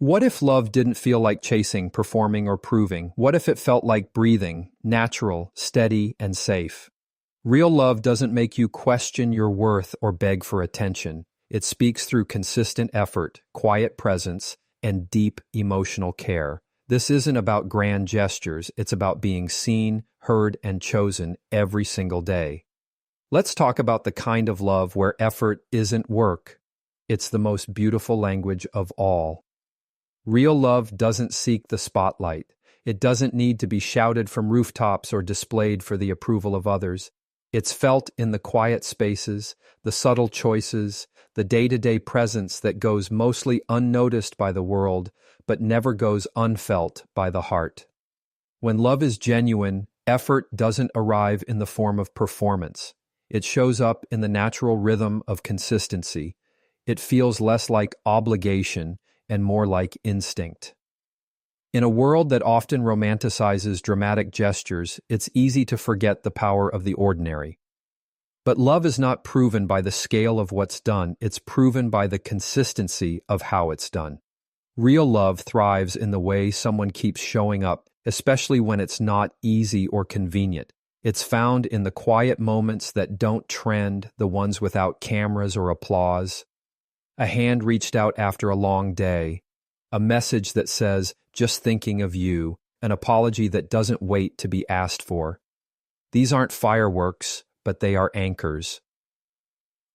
What if love didn't feel like chasing, performing, or proving? What if it felt like breathing, natural, steady, and safe? Real love doesn't make you question your worth or beg for attention. It speaks through consistent effort, quiet presence, and deep emotional care. This isn't about grand gestures, it's about being seen, heard, and chosen every single day. Let's talk about the kind of love where effort isn't work. It's the most beautiful language of all. Real love doesn't seek the spotlight. It doesn't need to be shouted from rooftops or displayed for the approval of others. It's felt in the quiet spaces, the subtle choices, the day-to-day presence that goes mostly unnoticed by the world, but never goes unfelt by the heart. When love is genuine, effort doesn't arrive in the form of performance. It shows up in the natural rhythm of consistency. It feels less like obligation and more like instinct. In a world that often romanticizes dramatic gestures, it's easy to forget the power of the ordinary. But love is not proven by the scale of what's done, it's proven by the consistency of how it's done. Real love thrives in the way someone keeps showing up, especially when it's not easy or convenient. It's found in the quiet moments that don't trend, the ones without cameras or applause. A hand reached out after a long day, a message that says, "Just thinking of you," an apology that doesn't wait to be asked for. These aren't fireworks, but they are anchors.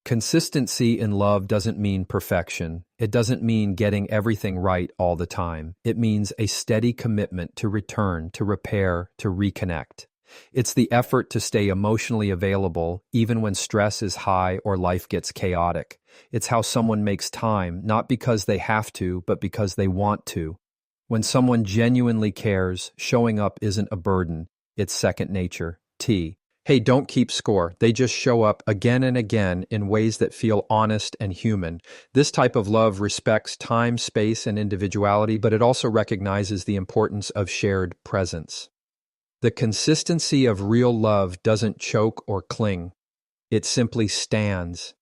Consistency in love doesn't mean perfection. It doesn't mean getting everything right all the time. It means a steady commitment to return, to repair, to reconnect. It's the effort to stay emotionally available even when stress is high or life gets chaotic. It's how someone makes time, not because they have to, but because they want to. When someone genuinely cares, showing up isn't a burden, it's second nature. Hey, don't keep score. They just show up again and again in ways that feel honest and human. This type of love respects time, space, and individuality, but it also recognizes the importance of shared presence. The consistency of real love doesn't choke or cling. It simply stands.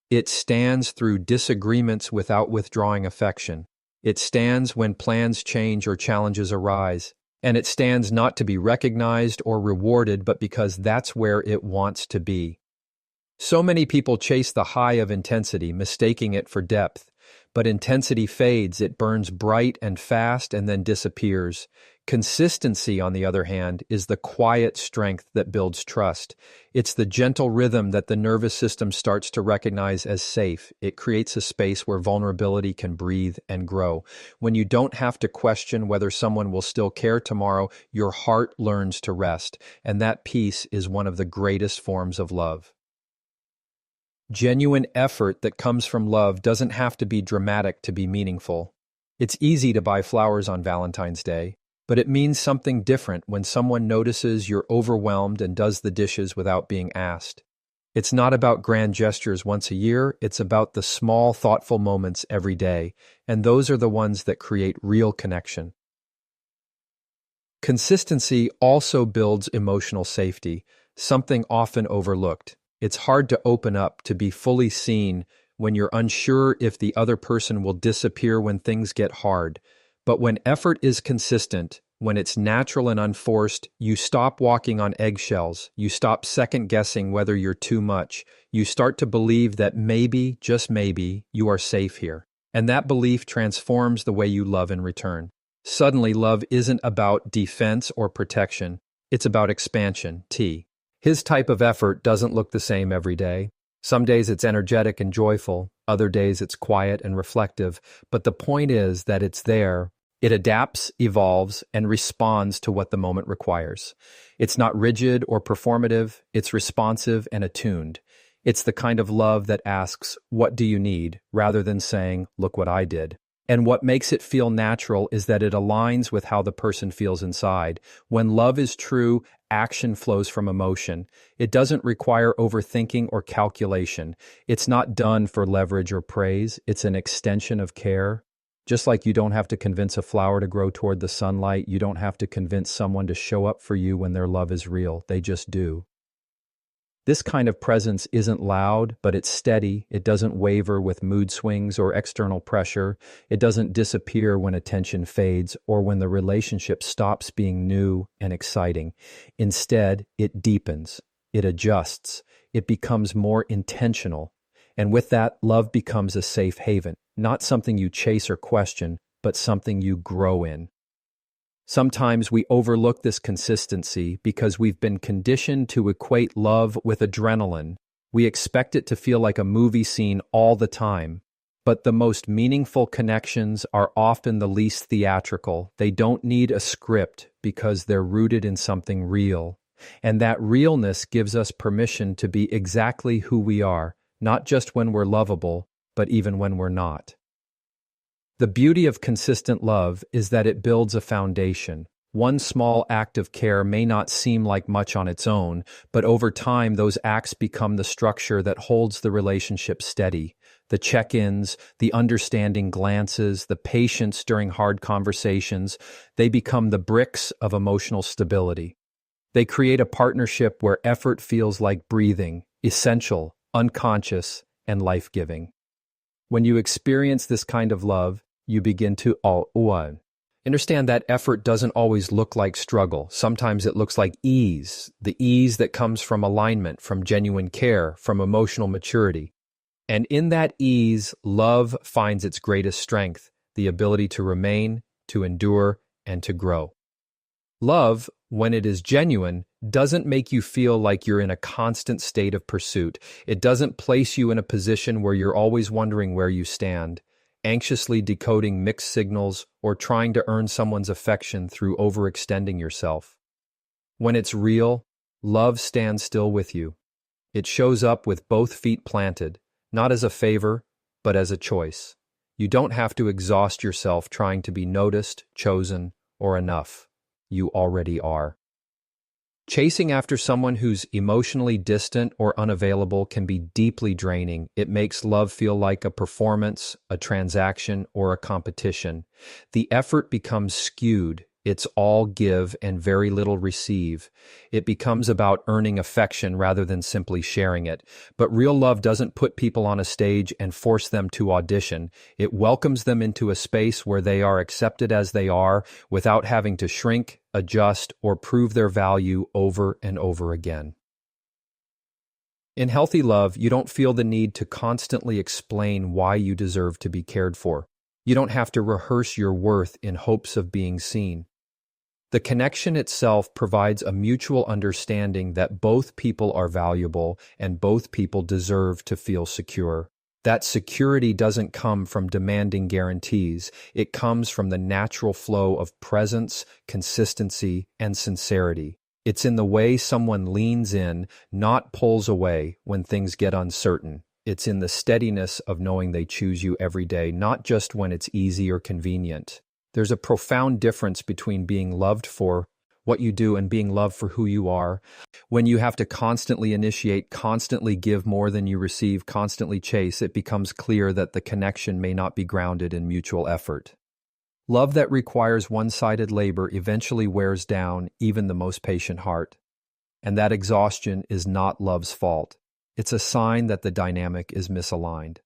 It stands through disagreements without withdrawing affection. It stands when plans change or challenges arise. And it stands not to be recognized or rewarded, but because that's where it wants to be. So many people chase the high of intensity, mistaking it for depth. But intensity fades, it burns bright and fast and then disappears. Consistency, on the other hand, is the quiet strength that builds trust. It's the gentle rhythm that the nervous system starts to recognize as safe. It creates a space where vulnerability can breathe and grow. When you don't have to question whether someone will still care tomorrow, your heart learns to rest, and that peace is one of the greatest forms of love. Genuine effort that comes from love doesn't have to be dramatic to be meaningful. It's easy to buy flowers on Valentine's Day, but it means something different when someone notices you're overwhelmed and does the dishes without being asked. It's not about grand gestures once a year, it's about the small, thoughtful moments every day, and those are the ones that create real connection. Consistency also builds emotional safety, something often overlooked. It's hard to open up, to be fully seen when you're unsure if the other person will disappear when things get hard. But when effort is consistent, when it's natural and unforced, you stop walking on eggshells. You stop second-guessing whether you're too much. You start to believe that maybe, just maybe, you are safe here. And that belief transforms the way you love in return. Suddenly, love isn't about defense or protection. It's about expansion. His type of effort doesn't look the same every day. Some days it's energetic and joyful, other days it's quiet and reflective, but the point is that it's there. It adapts, evolves, and responds to what the moment requires. It's not rigid or performative, it's responsive and attuned. It's the kind of love that asks, "What do you need?" rather than saying, "Look what I did." And what makes it feel natural is that it aligns with how the person feels inside. When love is true, action flows from emotion. It doesn't require overthinking or calculation. It's not done for leverage or praise. It's an extension of care. Just like you don't have to convince a flower to grow toward the sunlight, you don't have to convince someone to show up for you when their love is real. They just do. This kind of presence isn't loud, but it's steady. It doesn't waver with mood swings or external pressure. It doesn't disappear when attention fades or when the relationship stops being new and exciting. Instead, it deepens, it adjusts, it becomes more intentional. And with that, love becomes a safe haven, not something you chase or question, but something you grow in. Sometimes we overlook this consistency because we've been conditioned to equate love with adrenaline. We expect it to feel like a movie scene all the time. But the most meaningful connections are often the least theatrical. They don't need a script because they're rooted in something real. And that realness gives us permission to be exactly who we are, not just when we're lovable, but even when we're not. The beauty of consistent love is that it builds a foundation. One small act of care may not seem like much on its own, but over time those acts become the structure that holds the relationship steady. The check-ins, the understanding glances, the patience during hard conversations, they become the bricks of emotional stability. They create a partnership where effort feels like breathing, essential, unconscious, and life-giving. When you experience this kind of love, you begin to understand that effort doesn't always look like struggle. Sometimes it looks like ease, the ease that comes from alignment, from genuine care, from emotional maturity. And in that ease, love finds its greatest strength, the ability to remain, to endure, and to grow. Love, when it is genuine, doesn't make you feel like you're in a constant state of pursuit. It doesn't place you in a position where you're always wondering where you stand, anxiously decoding mixed signals or trying to earn someone's affection through overextending yourself. When it's real, love stands still with you. It shows up with both feet planted, not as a favor, but as a choice. You don't have to exhaust yourself trying to be noticed, chosen, or enough. You already are. Chasing after someone who's emotionally distant or unavailable can be deeply draining. It makes love feel like a performance, a transaction, or a competition. The effort becomes skewed. It's all give and very little receive. It becomes about earning affection rather than simply sharing it. But real love doesn't put people on a stage and force them to audition. It welcomes them into a space where they are accepted as they are without having to shrink, adjust, or prove their value over and over again. In healthy love, you don't feel the need to constantly explain why you deserve to be cared for. You don't have to rehearse your worth in hopes of being seen. The connection itself provides a mutual understanding that both people are valuable and both people deserve to feel secure. That security doesn't come from demanding guarantees. It comes from the natural flow of presence, consistency, and sincerity. It's in the way someone leans in, not pulls away when things get uncertain. It's in the steadiness of knowing they choose you every day, not just when it's easy or convenient. There's a profound difference between being loved for what you do and being loved for who you are. When you have to constantly initiate, constantly give more than you receive, constantly chase, it becomes clear that the connection may not be grounded in mutual effort. Love that requires one-sided labor eventually wears down even the most patient heart. And that exhaustion is not love's fault. It's a sign that the dynamic is misaligned.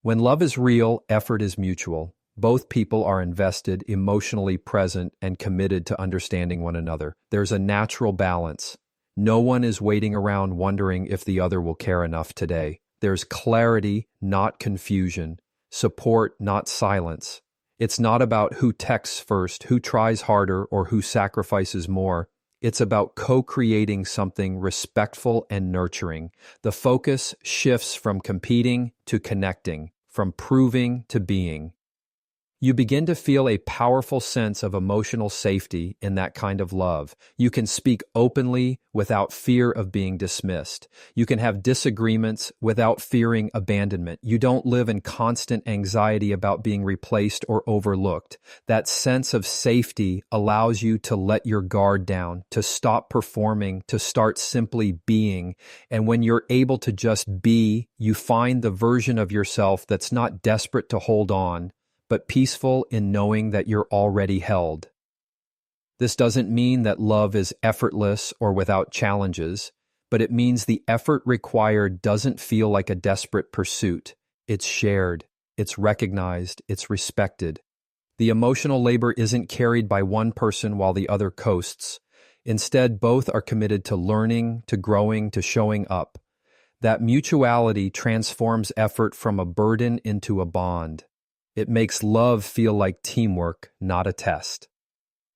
When love is real, effort is mutual. Both people are invested, emotionally present, and committed to understanding one another. There's a natural balance. No one is waiting around wondering if the other will care enough today. There's clarity, not confusion. Support, not silence. It's not about who texts first, who tries harder, or who sacrifices more. It's about co-creating something respectful and nurturing. The focus shifts from competing to connecting, from proving to being. You begin to feel a powerful sense of emotional safety in that kind of love. You can speak openly without fear of being dismissed. You can have disagreements without fearing abandonment. You don't live in constant anxiety about being replaced or overlooked. That sense of safety allows you to let your guard down, to stop performing, to start simply being. And when you're able to just be, you find the version of yourself that's not desperate to hold on, but peaceful in knowing that you're already held. This doesn't mean that love is effortless or without challenges. but it means the effort required doesn't feel like a desperate pursuit. It's shared, it's recognized, it's respected. The emotional labor isn't carried by one person while the other coasts. Instead, both are committed to learning, to growing, to showing up. That mutuality transforms effort from a burden into a bond. It makes love feel like teamwork, not a test.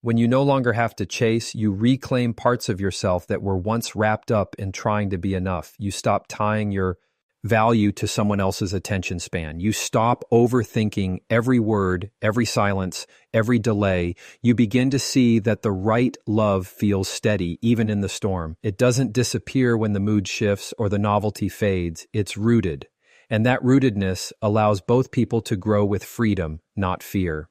When you no longer have to chase, you reclaim parts of yourself that were once wrapped up in trying to be enough. You stop tying your value to someone else's attention span. You stop overthinking every word, every silence, every delay. You begin to see that the right love feels steady, even in the storm. It doesn't disappear when the mood shifts or the novelty fades. It's rooted. And that rootedness allows both people to grow with freedom, not fear.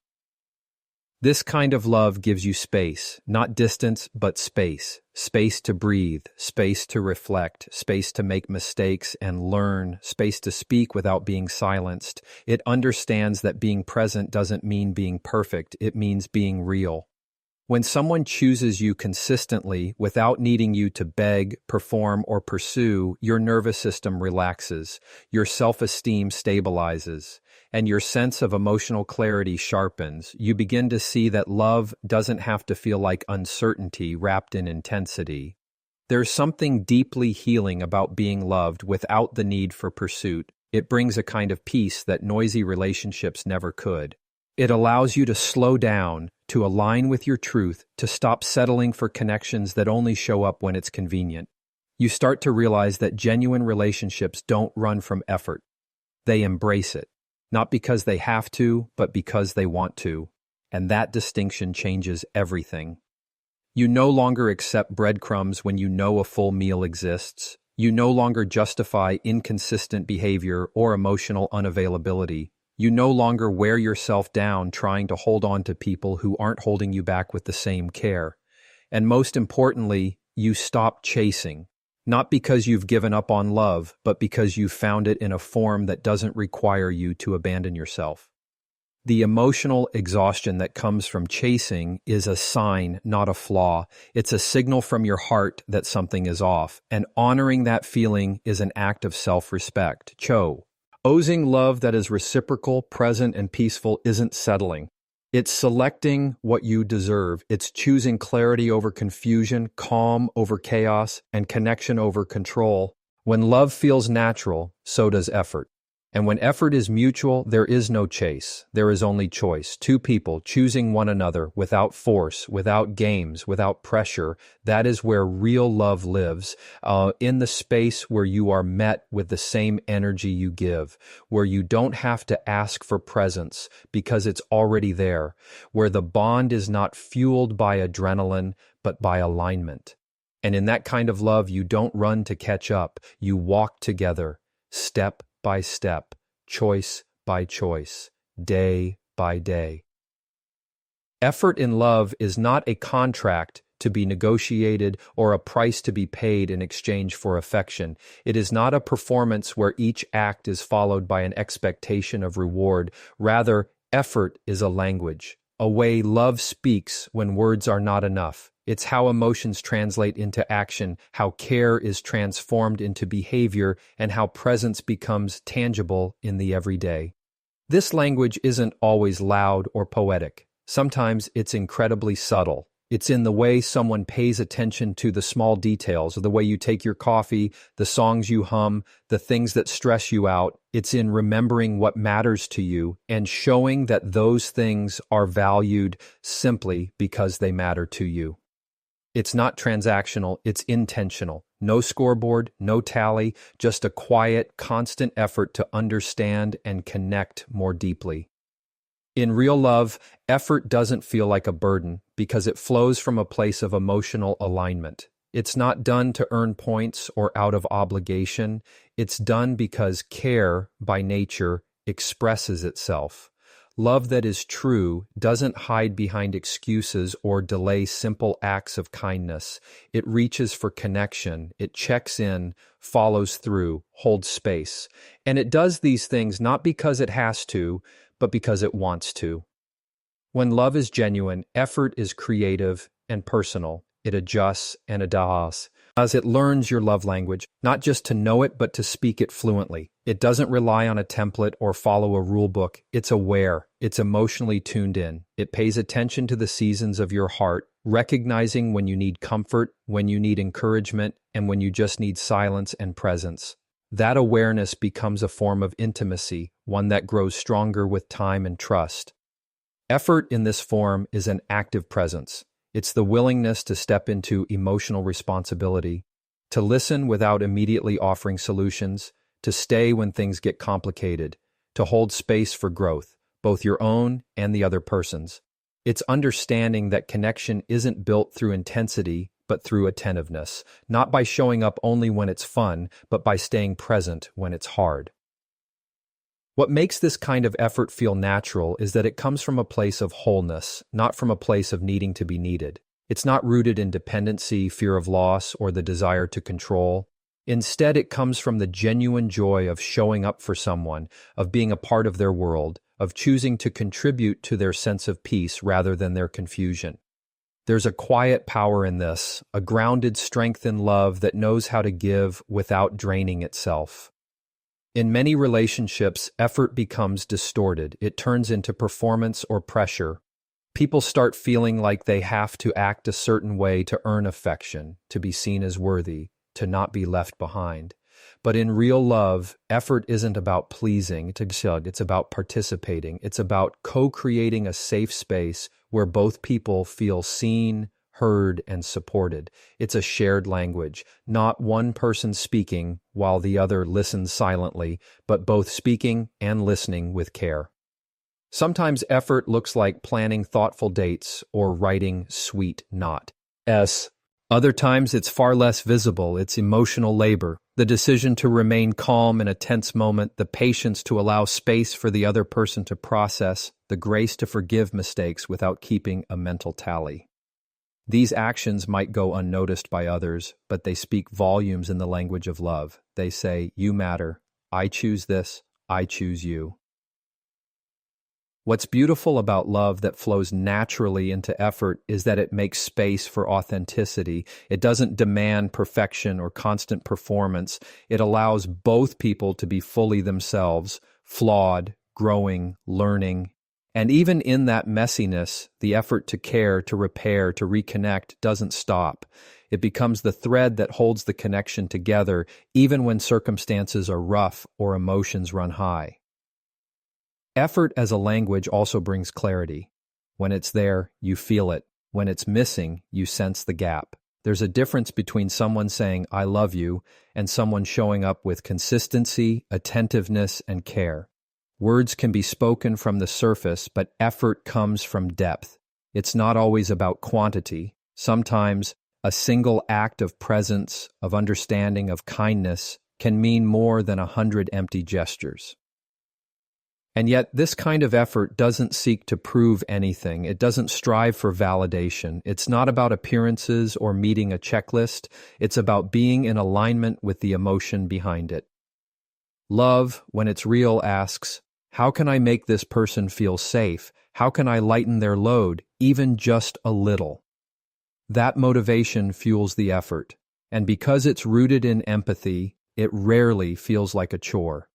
This kind of love gives you space, not distance, but space. Space to breathe, space to reflect, space to make mistakes and learn, space to speak without being silenced. It understands that being present doesn't mean being perfect, it means being real. When someone chooses you consistently without needing you to beg, perform, or pursue, your nervous system relaxes, your self-esteem stabilizes, and your sense of emotional clarity sharpens. You begin to see that love doesn't have to feel like uncertainty wrapped in intensity. There's something deeply healing about being loved without the need for pursuit. It brings a kind of peace that noisy relationships never could. It allows you to slow down, to align with your truth, to stop settling for connections that only show up when it's convenient. You start to realize that genuine relationships don't run from effort. They embrace it, not because they have to, but because they want to. And that distinction changes everything. You no longer accept breadcrumbs when you know a full meal exists. You no longer justify inconsistent behavior or emotional unavailability. You no longer wear yourself down trying to hold on to people who aren't holding you back with the same care. And most importantly, you stop chasing, not because you've given up on love, but because you've found it in a form that doesn't require you to abandon yourself. The emotional exhaustion that comes from chasing is a sign, not a flaw. It's a signal from your heart that something is off, and honoring that feeling is an act of self-respect. Osing love that is reciprocal, present, and peaceful isn't settling. It's selecting what you deserve. It's choosing clarity over confusion, calm over chaos, and connection over control. When love feels natural, so does effort. And when effort is mutual, there is no chase. There is only choice. Two people choosing one another without force, without games, without pressure. That is where real love lives, in the space where you are met with the same energy you give, where you don't have to ask for presence because it's already there, where the bond is not fueled by adrenaline, but by alignment. And in that kind of love, you don't run to catch up. You walk together, step by step, choice by choice, day by day. Effort in love is not a contract to be negotiated or a price to be paid in exchange for affection. It is not a performance where each act is followed by an expectation of reward. Rather, effort is a language, a way love speaks when words are not enough. It's how emotions translate into action, how care is transformed into behavior, and how presence becomes tangible in the everyday. This language isn't always loud or poetic. Sometimes it's incredibly subtle. It's in the way someone pays attention to the small details, the way you take your coffee, the songs you hum, the things that stress you out. It's in remembering what matters to you and showing that those things are valued simply because they matter to you. It's not transactional, it's intentional. No scoreboard, no tally, just a quiet, constant effort to understand and connect more deeply. In real love, effort doesn't feel like a burden because it flows from a place of emotional alignment. It's not done to earn points or out of obligation. It's done because care, by nature, expresses itself. Love that is true doesn't hide behind excuses or delay simple acts of kindness. It reaches for connection. It checks in, follows through, holds space. And it does these things not because it has to, but because it wants to. When love is genuine, effort is creative and personal. It adjusts and adapts. As it learns your love language, not just to know it, but to speak it fluently. It doesn't rely on a template or follow a rule book. It's aware. It's emotionally tuned in. It pays attention to the seasons of your heart, recognizing when you need comfort, when you need encouragement, and when you just need silence and presence. That awareness becomes a form of intimacy, one that grows stronger with time and trust. Effort in this form is an active presence. It's the willingness to step into emotional responsibility, to listen without immediately offering solutions, to stay when things get complicated, to hold space for growth, both your own and the other person's. It's understanding that connection isn't built through intensity, but through attentiveness, not by showing up only when it's fun, but by staying present when it's hard. What makes this kind of effort feel natural is that it comes from a place of wholeness, not from a place of needing to be needed. It's not rooted in dependency, fear of loss, or the desire to control. Instead, it comes from the genuine joy of showing up for someone, of being a part of their world, of choosing to contribute to their sense of peace rather than their confusion. There's a quiet power in this, a grounded strength in love that knows how to give without draining itself. In many relationships, effort becomes distorted. It turns into performance or pressure. People start feeling like they have to act a certain way to earn affection, to be seen as worthy, to not be left behind. But in real love, effort isn't about pleasing, it's about participating. It's about co-creating a safe space where both people feel seen, heard, and supported. It's a shared language, not one person speaking while the other listens silently, but both speaking and listening with care. Sometimes effort looks like planning thoughtful dates or writing sweet not. Other times it's far less visible. It's emotional labor, the decision to remain calm in a tense moment, the patience to allow space for the other person to process, the grace to forgive mistakes without keeping a mental tally. These actions might go unnoticed by others, but they speak volumes in the language of love. They say, "You matter. I choose this. I choose you." What's beautiful about love that flows naturally into effort is that it makes space for authenticity. It doesn't demand perfection or constant performance. It allows both people to be fully themselves, flawed, growing, learning. And even in that messiness, the effort to care, to repair, to reconnect doesn't stop. It becomes the thread that holds the connection together, even when circumstances are rough or emotions run high. Effort as a language also brings clarity. When it's there, you feel it. When it's missing, you sense the gap. There's a difference between someone saying, "I love you," and someone showing up with consistency, attentiveness, and care. Words can be spoken from the surface, but effort comes from depth. It's not always about quantity. Sometimes a single act of presence, of understanding, of kindness can mean more than 100 empty gestures. And yet, this kind of effort doesn't seek to prove anything. It doesn't strive for validation. It's not about appearances or meeting a checklist. It's about being in alignment with the emotion behind it. Love, when it's real, asks, how can I make this person feel safe? How can I lighten their load, even just a little? That motivation fuels the effort. And because it's rooted in empathy, it rarely feels like a chore.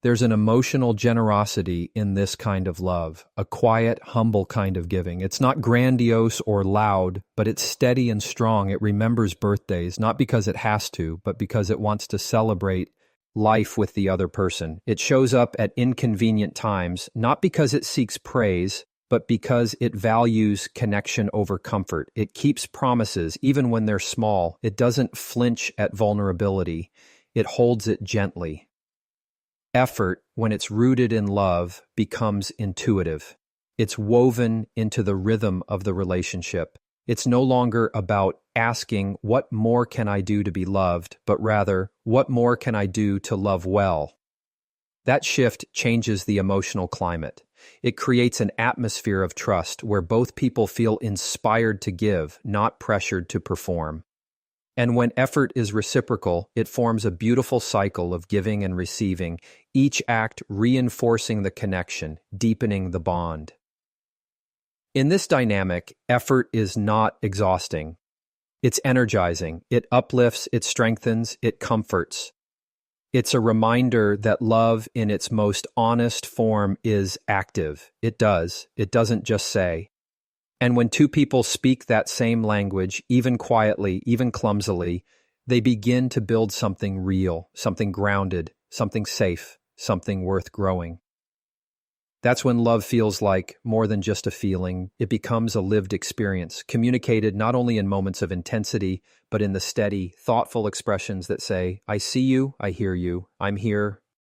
There's an emotional generosity in this kind of love, a quiet, humble kind of giving. It's not grandiose or loud, but it's steady and strong. It remembers birthdays, not because it has to, but because it wants to celebrate life with the other person. It shows up at inconvenient times, not because it seeks praise, but because it values connection over comfort. It keeps promises, even when they're small. It doesn't flinch at vulnerability. It holds it gently. Effort, when it's rooted in love, becomes intuitive. It's woven into the rhythm of the relationship. It's no longer about asking, what more can I do to be loved, but rather, what more can I do to love well? That shift changes the emotional climate. It creates an atmosphere of trust where both people feel inspired to give, not pressured to perform. And when effort is reciprocal, it forms a beautiful cycle of giving and receiving, each act reinforcing the connection, deepening the bond. In this dynamic, effort is not exhausting. It's energizing. It uplifts, it strengthens, it comforts. It's a reminder that love in its most honest form is active. It does. It doesn't just say. And when two people speak that same language, even quietly, even clumsily, they begin to build something real, something grounded, something safe, something worth growing. That's when love feels like more than just a feeling. It becomes a lived experience, communicated not only in moments of intensity, but in the steady, thoughtful expressions that say, I see you, I hear you, I'm here,